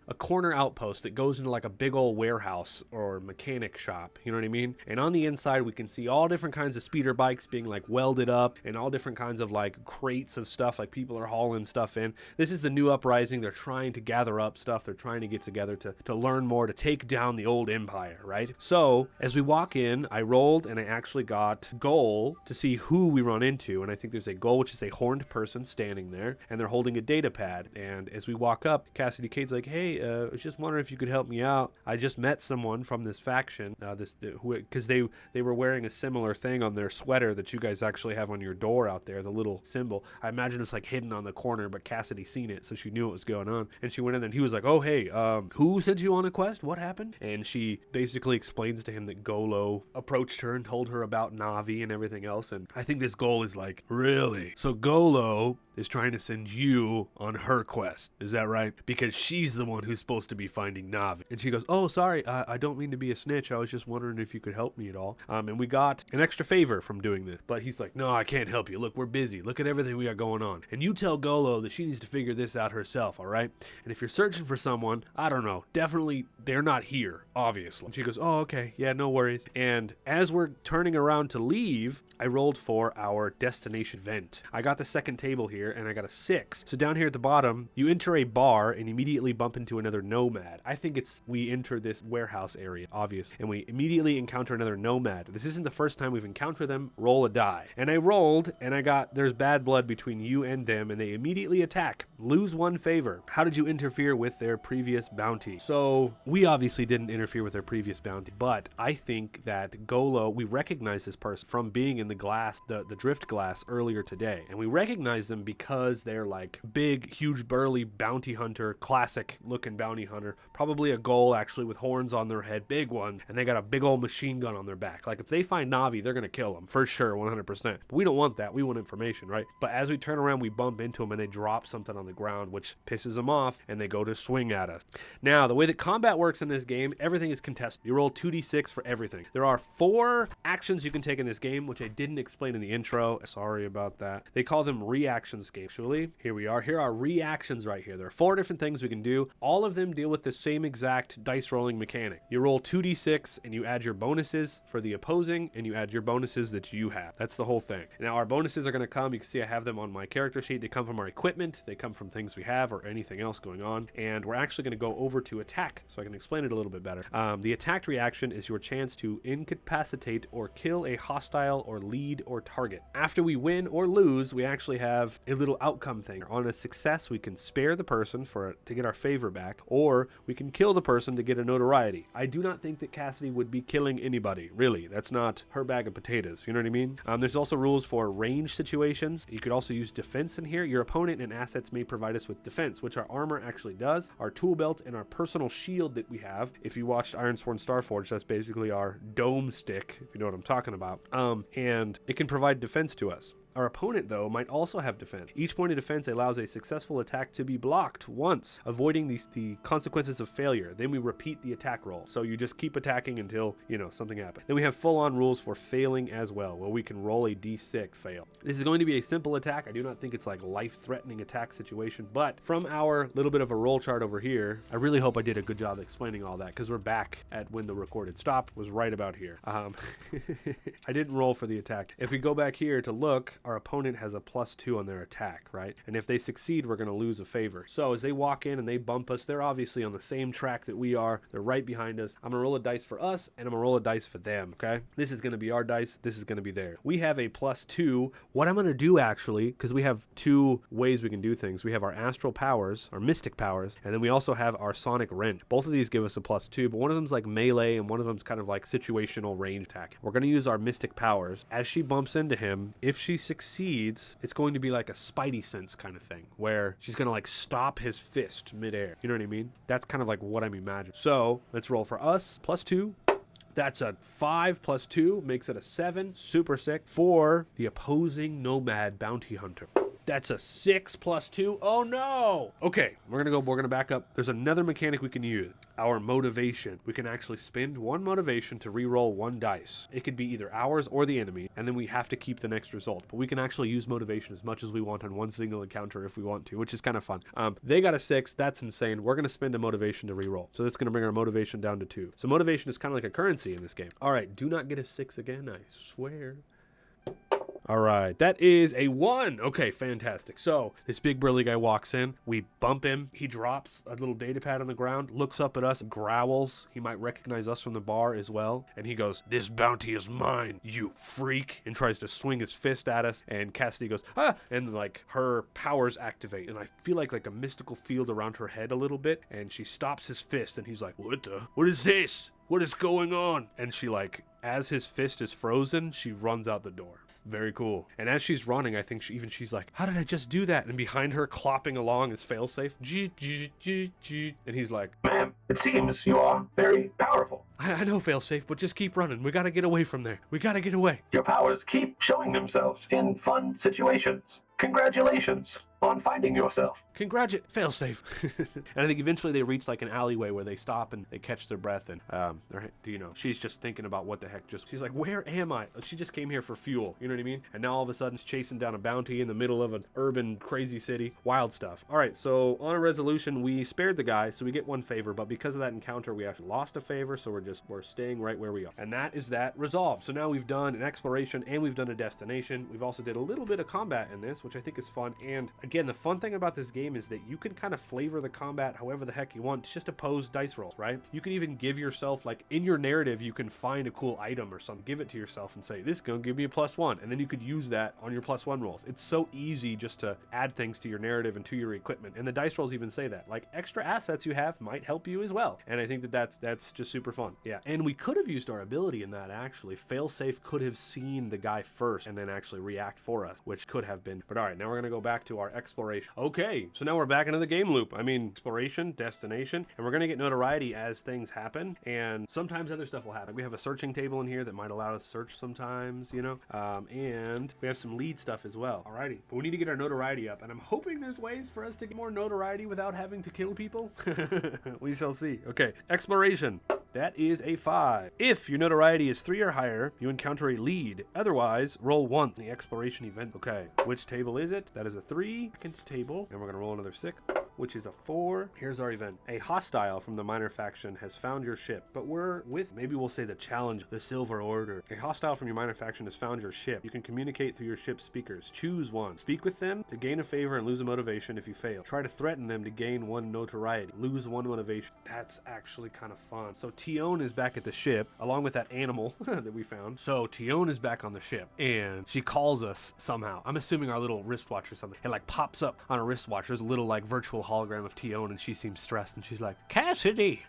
outpost that goes into like a big old warehouse or mechanic shop, you know what I mean? And on the inside, we can see all different kinds of speeder bikes being like welded up and all different kinds of like crates of stuff, like people are hauling stuff in. This is the new uprising. They're trying to gather up stuff. They're trying to get together to learn more, to take down the old empire, right? So as we walk in, I rolled and I actually got goal to see who we run into. And I think there's a goal, which is a horned person standing there, and they're holding a data pad. And as we walk up, Cassidy Cayde's like, hey, I was just wondering if you could help me out. I just met someone from this faction, because they were wearing a similar thing on their sweater that you guys actually have on your door out there, the little symbol. I imagine it's like hidden on the corner, but Cassidy seen it, so she knew what was going on. And she went in and he was like, oh, hey, who sent you on a quest? What happened? And she basically explains to him that Golo approached her and told her about Navi and everything else. And I think this goal is like, really? So Golo is trying to send you on her quest. Is that right? Because she's the one who's supposed to be finding Navi. And she goes, oh, sorry, I don't mean to be a snitch. I was just wondering if you could help me at all. And we got an extra favor from doing this. But he's like, no, I can't help you. Look, we're busy. Look at everything we got going on. And you tell Golo that she needs to figure this out herself, all right? And if you're searching for someone, I don't know, definitely they're not here, obviously. And she goes, oh, okay, yeah, no worries. And as we're turning around to leave, I rolled for our destination event. I got the second table here, and I got a 6. So down here at the bottom, you enter a bar and immediately bump into another nomad. I think we enter this warehouse area, obviously, and we immediately encounter another nomad. This isn't the first time we've encountered them. Roll a die. And I rolled, and I got, there's bad blood between you and them, and they immediately attack. Lose 1 favor. How did you interfere with their previous bounty? So we obviously didn't interfere with their previous bounty, but I think that Golo, we recognize this person from being in the glass, the drift glass earlier today, and we recognize them because they're like big, huge, burly bounty hunter, classic looking bounty hunter, probably a goal actually with horns on their head, big one, and they got a big old machine gun on their back. Like if they find Navi, they're gonna kill them for sure, 100%. But we don't want that. We want information, right? But as we turn around, we bump into them and they drop something on the ground, which pisses them off, and they go to swing at us. Now, the way that combat works in this game, everything is contested. You roll 2d6 for everything. There are 4 actions you can take in this game, which I didn't explain in the intro. Sorry about that. They call them reactions game. Actually, here we are. Here are reactions right here. There are 4 different things we can do. All of them deal with the same exact dice rolling mechanic. You roll 2d6 and you add your bonuses for the opposing, and you add your bonuses that you have. That's the whole thing. Now, our bonuses are going to come. You can see I have them on my character sheet. They come from our equipment. They come from things we have or anything else going on. And we're actually going to go over to attack so I can explain it a little bit better. The attack reaction is your chance to incapacitate or kill a hostile or lead or target. After we win or lose, we actually have a little outcome thing. On a success, we can spare the person to get our favor back, or we can kill the person to get a notoriety. I do not think that Cassidy would be killing anybody, really. That's not her bag of potatoes, you know what I mean? There's also rules for range situations. You could also use defense in here. Your opponent and assets may provide us with defense, which our armor actually does, our tool belt, and our personal shield that we have. If you watched Ironsworn Starforged, that's basically our dome stick, if you know what I'm talking about. And it can provide defense to us. Our opponent, though, might also have defense. Each point of defense allows a successful attack to be blocked once, avoiding the consequences of failure. Then we repeat the attack roll. So you just keep attacking until, something happens. Then we have full-on rules for failing as well, where we can roll a d6 fail. This is going to be a simple attack. I do not think it's like life-threatening attack situation, but from our little bit of a roll chart over here, I really hope I did a good job explaining all that, because we're back at when the recorded stop was right about here. I didn't roll for the attack. If we go back here to look, our opponent has a +2 on their attack, right? And if they succeed, we're going to lose a favor. So as they walk in and they bump us, they're obviously on the same track that we are. They're right behind us. I'm going to roll a dice for us, and I'm going to roll a dice for them, okay? This is going to be our dice. This is going to be theirs. We have a +2. What I'm going to do, actually, because we have 2 ways we can do things. We have our astral powers, our mystic powers, and then we also have our sonic wrench. Both of these give us a +2, but one of them's like melee, and one of them's kind of like situational range attack. We're going to use our mystic powers. As she bumps into him, if she succeeds, succeeds, it's going to be like a Spidey sense kind of thing, where she's going to like stop his fist midair. You know what I mean? That's kind of like what I'm imagining. So let's roll for us. +2. That's a 5 + 2 makes it a 7. Super sick. For the opposing nomad bounty hunter. That's a 6 + 2. Oh no! Okay, we're gonna back up. There's another mechanic we can use. Our motivation. We can actually spend 1 motivation to re-roll 1 dice. It could be either ours or the enemy, and then we have to keep the next result. But we can actually use motivation as much as we want on 1 single encounter if we want to, which is kind of fun. They got a 6. That's insane. We're gonna spend a motivation to re-roll. So that's gonna bring our motivation down to 2. So motivation is kind of like a currency in this game. All right, do not get a 6 again, I swear. All right, that is a 1. Okay, fantastic. So this big burly guy walks in. We bump him. He drops a little data pad on the ground, looks up at us, growls. He might recognize us from the bar as well. And he goes, "This bounty is mine, you freak," and tries to swing his fist at us. And Cassidy goes, "Ah!" And like her powers activate. And I feel like a mystical field around her head a little bit. And she stops his fist and he's like, what is this? What is going on?" And she like, as his fist is frozen, she runs out the door. Very cool. And as she's running, I think she's like, "How did I just do that?" And behind her, clopping along, is Failsafe. And he's like, "Ma'am, it seems you are very powerful." I know, Failsafe, but just keep running. We gotta get away from there. We gotta get away. "Your powers keep showing themselves in fun situations. Congratulations on finding yourself." Failsafe. And I think eventually they reach like an alleyway where they stop and they catch their breath. And, she's just thinking about what the heck she's like, "Where am I?" She just came here for fuel. You know what I mean? And now all of a sudden she's chasing down a bounty in the middle of an urban crazy city. Wild stuff. All right, so on a resolution, we spared the guy, so we get 1 favor. But because of that encounter, we actually lost a favor. So we're staying right where we are. And that is that resolve. So now we've done an exploration and we've done a destination. We've also did a little bit of combat in this, which I think is fun. And again, the fun thing about this game is that you can kind of flavor the combat however the heck you want. It's just opposed dice rolls, right? You can even give yourself, like in your narrative, you can find a cool item or something, give it to yourself and say, "This is gonna give me a +1." And then you could use that on your +1 rolls. It's so easy just to add things to your narrative and to your equipment. And the dice rolls even say that. Like, extra assets you have might help you as well. And I think that's just super fun. Yeah. And we could have used our ability in that, actually. Failsafe could have seen the guy first and then actually react for us, which could have been. But all right, now we're gonna go back to our exploration. Okay, so now we're back into the game loop. I mean, exploration, destination, and we're gonna get notoriety as things happen, and sometimes other stuff will happen. We have a searching table in here that might allow us to search sometimes, and we have some lead stuff as well. Alrighty, but we need to get our notoriety up, and I'm hoping there's ways for us to get more notoriety without having to kill people. We shall see. Okay, exploration. That is a 5. If your notoriety is 3 or higher, you encounter a lead. Otherwise, roll once in the exploration event. Okay, which table is it? That is a 3. Second table, and we're gonna roll another 6, which is a 4. Here's our event. A hostile from the minor faction has found your ship, but we're with, maybe we'll say the challenge, the Silver Order. A hostile from your minor faction has found your ship. You can communicate through your ship's speakers. Choose one. Speak with them to gain a favor and lose a motivation if you fail. Try to threaten them to gain 1 notoriety. Lose 1 motivation. That's actually kind of fun. So Tion is back at the ship, along with that animal that we found. So Tion is back on the ship, and she calls us somehow. I'm assuming our little wristwatch or something. It like pops up on a wristwatch. There's a little like virtual hologram of Tion, and she seems stressed, and she's like, Cassidy,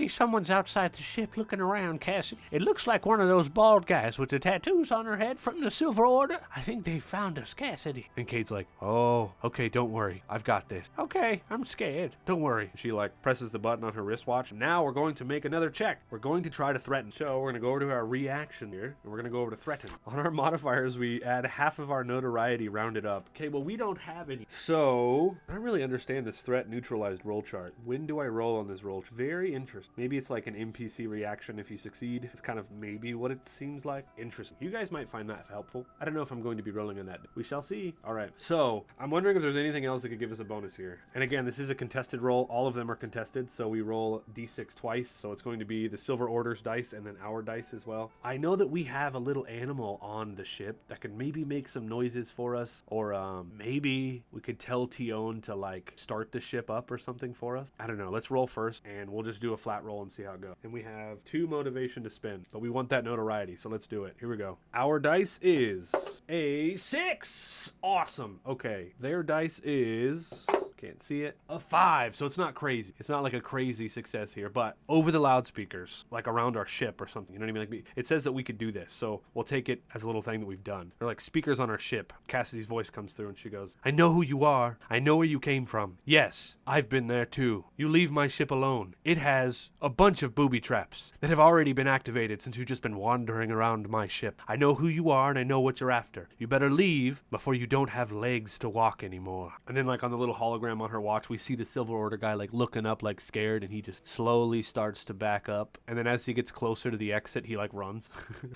someone's outside the ship looking around, Cassidy. It looks like one of those bald guys with the tattoos on her head from the Silver Order. I think they found us, Cassidy." And Cade's like, "Oh, okay, don't worry. I've got this." "Okay, I'm scared. Don't worry." She like presses the button on her wristwatch. Now we're going to make another check. We're going to try to threaten. So we're going to go over to our reaction here, and we're going to go over to threaten. On our modifiers, we add half of our notoriety rounded up. Okay, well, we don't have any. So I don't really understand this threat neutralized roll chart. When do I roll on this roll? Very interesting. Maybe it's like an NPC reaction if you succeed. It's kind of maybe what it seems like. Interesting. You guys might find that helpful. I don't know if I'm going to be rolling on that. We shall see. All right. So I'm wondering if there's anything else that could give us a bonus here. And again, this is a contested roll. All of them are contested. So we roll D6 twice. So it's going to be the Silver Order's dice and then our dice as well. I know that we have a little animal on the ship that can maybe make some noises for us. Or maybe we could tell Tion to like start the ship up or something for us. I don't know. Let's roll first and we'll just do a flat roll and see how it goes. And we have 2 motivation to spend, but we want that notoriety. So let's do it. Here we go. Our dice is a 6. Awesome. Okay. Their dice is... Can't see it. A 5, so it's not crazy. It's not like a crazy success here, but over the loudspeakers, like around our ship or something, you know what I mean? Like, it says that we could do this, so we'll take it as a little thing that we've done. They're like speakers on our ship. Cassidy's voice comes through and she goes, I know who you are. I know where you came from. Yes, I've been there too. You leave my ship alone. It has a bunch of booby traps that have already been activated since you've just been wandering around my ship. I know who you are and I know what you're after. You better leave before you don't have legs to walk anymore. And then like on the little hologram on her watch, we see the Silver Order guy like looking up like scared, and he just slowly starts to back up. And then as he gets closer to the exit, he like runs.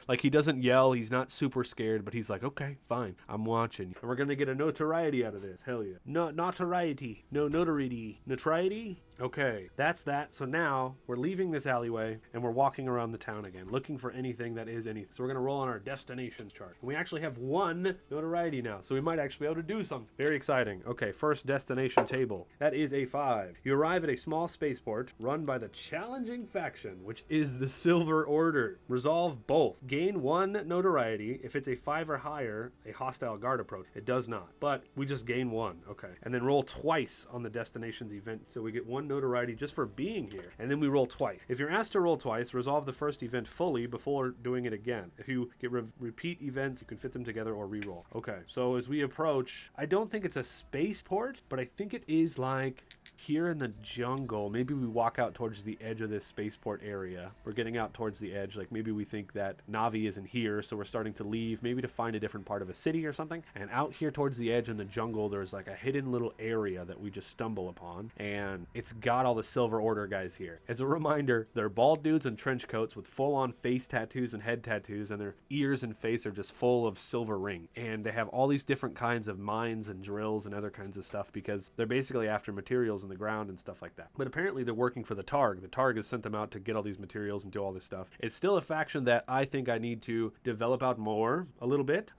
Like he doesn't yell, he's not super scared, but he's like, okay, fine, I'm watching. And we're gonna get a notoriety out of this. Hell yeah. No, notoriety. No, notoriety. Notoriety? Okay, that's that. So now we're leaving this alleyway and we're walking around the town again, looking for anything that is anything. So we're gonna roll on our destinations chart. And we actually have 1 notoriety now, so we might actually be able to do something. Very exciting. Okay, first destination table. That is a 5. You arrive at a small spaceport run by the challenging faction, which is the Silver Order. Resolve both. Gain 1 notoriety. If it's a 5 or higher, a hostile guard approach. It does not, but we just gain 1. Okay, and then roll twice on the destinations event, so we get 1 notoriety just for being here, and then we roll twice. If you're asked to roll twice, resolve the first event fully before doing it again. If you get repeat events, you can fit them together or re-roll. Okay, so as we approach, I don't think it's a spaceport, but I think it is like here in the jungle. Maybe we walk out towards the edge of this spaceport area. We're getting out towards the edge, like maybe we think that Navi isn't here, so we're starting to leave, maybe to find a different part of a city or something. And out here towards the edge in the jungle, there's like a hidden little area that we just stumble upon, and it's got all the Silver Order guys here. As a reminder, they're bald dudes in trench coats with full-on face tattoos and head tattoos, and their ears and face are just full of silver ring. And they have all these different kinds of mines and drills and other kinds of stuff because they're basically after materials in the ground and stuff like that. But apparently they're working for the Targ. The Targ has sent them out to get all these materials and do all this stuff. It's still a faction that I think I need to develop out more a little bit,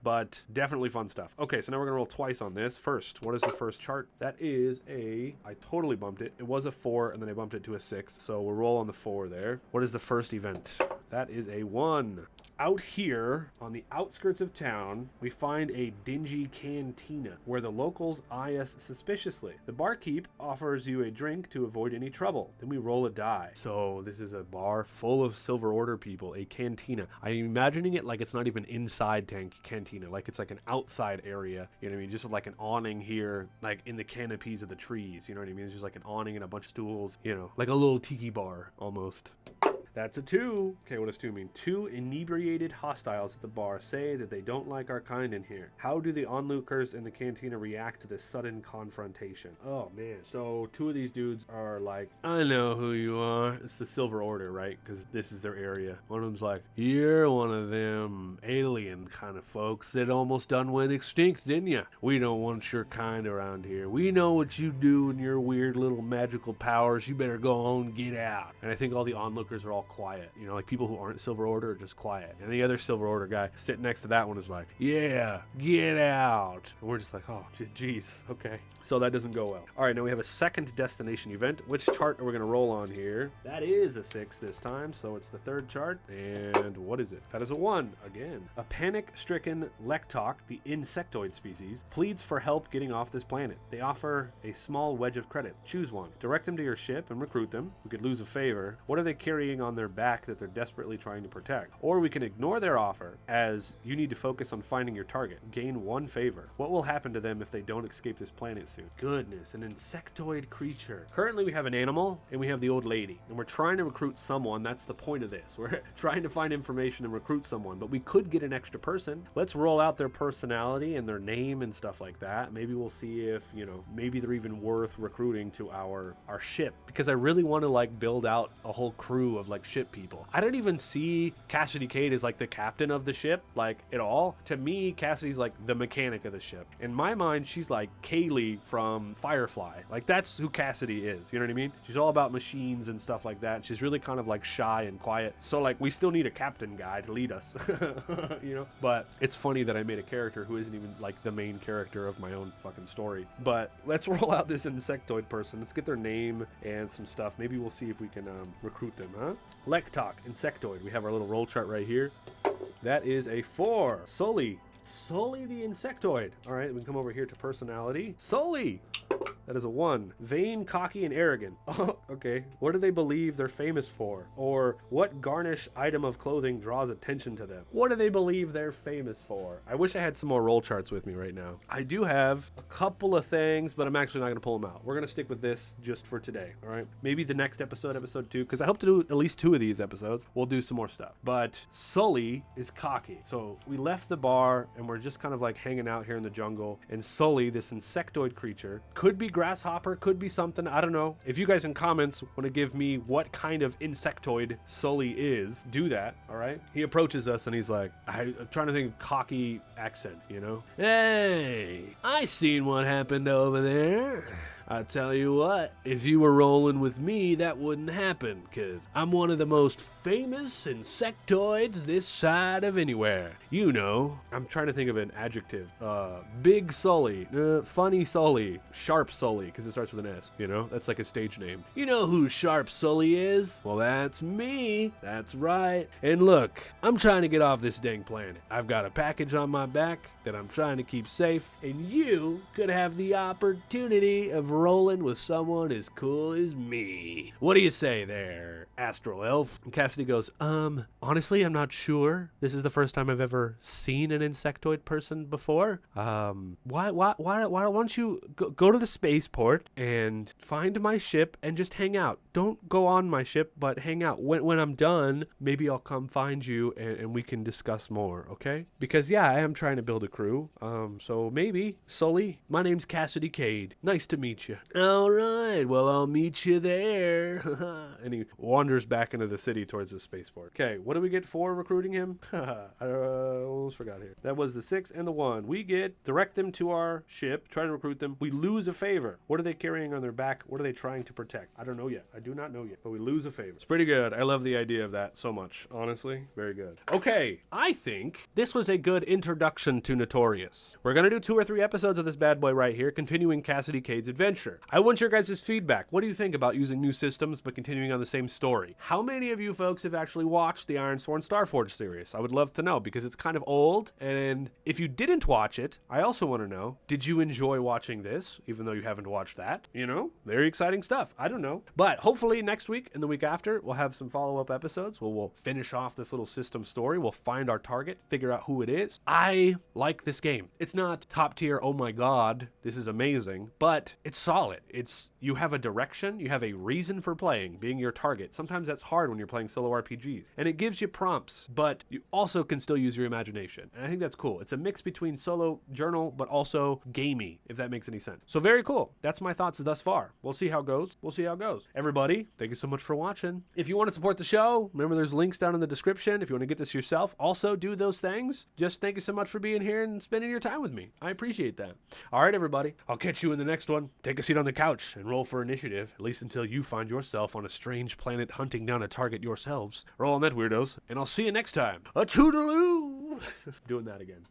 but definitely fun stuff. Okay, so now we're gonna roll twice on this. First, what is the first chart? That is I totally bumped it. It was a 4 and then I bumped it to a 6, so we'll roll on the 4 there. What is the first event? That is a 1. Out here on the outskirts of town, we find a dingy cantina where the locals eye us suspiciously. The barkeep offers you a drink to avoid any trouble. Then we roll a die. So this is a bar full of Silver Order people, a cantina. I'm imagining it like it's not even inside cantina, like it's like an outside area, you know what I mean? Just with like an awning here, like in the canopies of the trees, you know what I mean? It's just like an awning and a bunch of stools, you know, like a little tiki bar almost. That's a 2. Okay, what does 2 mean? 2 inebriated hostiles at the bar say that they don't like our kind in here. How do the onlookers in the cantina react to this sudden confrontation? Oh, man. So 2 of these dudes are like, I know who you are. It's the Silver Order, right? Because this is their area. One of them's like, you're one of them alien kind of folks that almost done went extinct, didn't you? We don't want your kind around here. We know what you do and your weird little magical powers. You better go on and get out. And I think all the onlookers are all quiet, you know, like people who aren't Silver Order are just quiet. And the other Silver Order guy sitting next to that one is like, yeah, get out. And we're just like, oh, geez, okay. So that doesn't go well. All right, now we have a second destination event. Which chart are we going to roll on here? That is a 6 this time, so it's the 3rd chart. And what is it? That is a 1 again. A panic-stricken Lektok, the insectoid species, pleads for help getting off this planet. They offer a small wedge of credit. Choose one. Direct them to your ship and recruit them. We could lose a favor. What are they carrying on their back that they're desperately trying to protect? Or we can ignore their offer, as you need to focus on finding your target. Gain 1 favor. What will happen to them if they don't escape this planet soon? Goodness, an insectoid creature. Currently we have an animal and we have the old lady, and we're trying to recruit someone. That's the point of this. We're trying to find information and recruit someone, but we could get an extra person. Let's roll out their personality and their name and stuff like that. Maybe we'll see if, you know, maybe they're even worth recruiting to our ship, because I really want to like build out a whole crew of like ship people. I don't even see Cassidy Cayde as like the captain of the ship, like at all. To me, Cassidy's like the mechanic of the ship. In my mind, she's like Kaylee from Firefly. Like that's who Cassidy is, you know what I mean? She's all about machines and stuff like that. She's really kind of like shy and quiet. So like we still need a captain guy to lead us, you know? But it's funny that I made a character who isn't even like the main character of my own fucking story. But let's roll out this insectoid person. Let's get their name and some stuff. Maybe we'll see if we can recruit them, huh? Lektok, insectoid. We have our little roll chart right here. That is a 4. Sully the insectoid. All right, we can come over here to personality. Sully. That is a 1. Vain, cocky, and arrogant. Oh, okay. What do they believe they're famous for? Or what garnish item of clothing draws attention to them? What do they believe they're famous for? I wish I had some more roll charts with me right now. I do have a couple of things, but I'm actually not going to pull them out. We're going to stick with this just for today, all right? Maybe the next episode, episode 2, because I hope to do at least 2 of these episodes. We'll do some more stuff. But Sully is cocky. So we left the bar, and we're just kind of like hanging out here in the jungle. And Sully, this insectoid creature, could be grasshopper, could be something, I don't know. If you guys in comments want to give me what kind of insectoid Sully is, do that, all right? He approaches us and he's like, I'm trying to think of cocky accent, you know? Hey, I seen what happened over there. I tell you what, if you were rolling with me, that wouldn't happen, because I'm one of the most famous insectoids this side of anywhere. You know, I'm trying to think of an adjective. Big Sully, funny Sully, Sharp Sully, because it starts with an S, you know? That's like a stage name. You know who Sharp Sully is? Well, that's me. That's right. And look, I'm trying to get off this dang planet. I've got a package on my back that I'm trying to keep safe, and you could have the opportunity of rolling with someone as cool as me. What do you say there, Astral Elf? And Cassidy goes, honestly, I'm not sure. This is the first time I've ever seen an insectoid person before. Why don't you go to the spaceport and find my ship and just hang out? Don't go on my ship, but hang out. When I'm done, maybe I'll come find you and we can discuss more, okay? Because yeah, I am trying to build a crew. So maybe, Sully, my name's Cassidy Cayde. Nice to meet you. All right, well, I'll meet you there. And he wanders back into the city towards the spaceport. Okay, what do we get for recruiting him? I almost forgot here. That was the 6 and the 1. We get direct them to our ship, try to recruit them. We lose a favor. What are they carrying on their back? What are they trying to protect? I don't know yet. I do not know yet, but we lose a favor. It's pretty good. I love the idea of that so much. Honestly, very good. Okay, I think this was a good introduction to Notorious. We're going to do 2 or 3 episodes of this bad boy right here, continuing Cassidy Cayde's adventure. I want your guys' feedback. What do you think about using new systems but continuing on the same story? How many of you folks have actually watched the Ironsworn Starforge series? I would love to know because it's kind of old, and if you didn't watch it, I also want to know, did you enjoy watching this, even though you haven't watched that? You know, very exciting stuff. I don't know. But hopefully next week and the week after, we'll have some follow-up episodes where we'll finish off this little system story. We'll find our target, figure out who it is. I like this game. It's not top tier, oh my god, this is amazing, but it's solid. You have a direction, you have a reason for playing, being your target. Sometimes that's hard when you're playing solo RPGs. And it gives you prompts, but you also can still use your imagination. And I think that's cool. It's a mix between solo journal, but also gamey, if that makes any sense. So very cool. That's my thoughts thus far. We'll see how it goes. Everybody, thank you so much for watching. If you want to support the show, remember there's links down in the description. If you want to get this yourself, also do those things. Just thank you so much for being here and spending your time with me. I appreciate that. All right, everybody. I'll catch you in the next one. Take a seat on the couch and roll for initiative, at least until you find yourself on a strange planet hunting down a target yourselves. Roll on that, weirdos, and I'll see you next time. A toodaloo! Doing that again.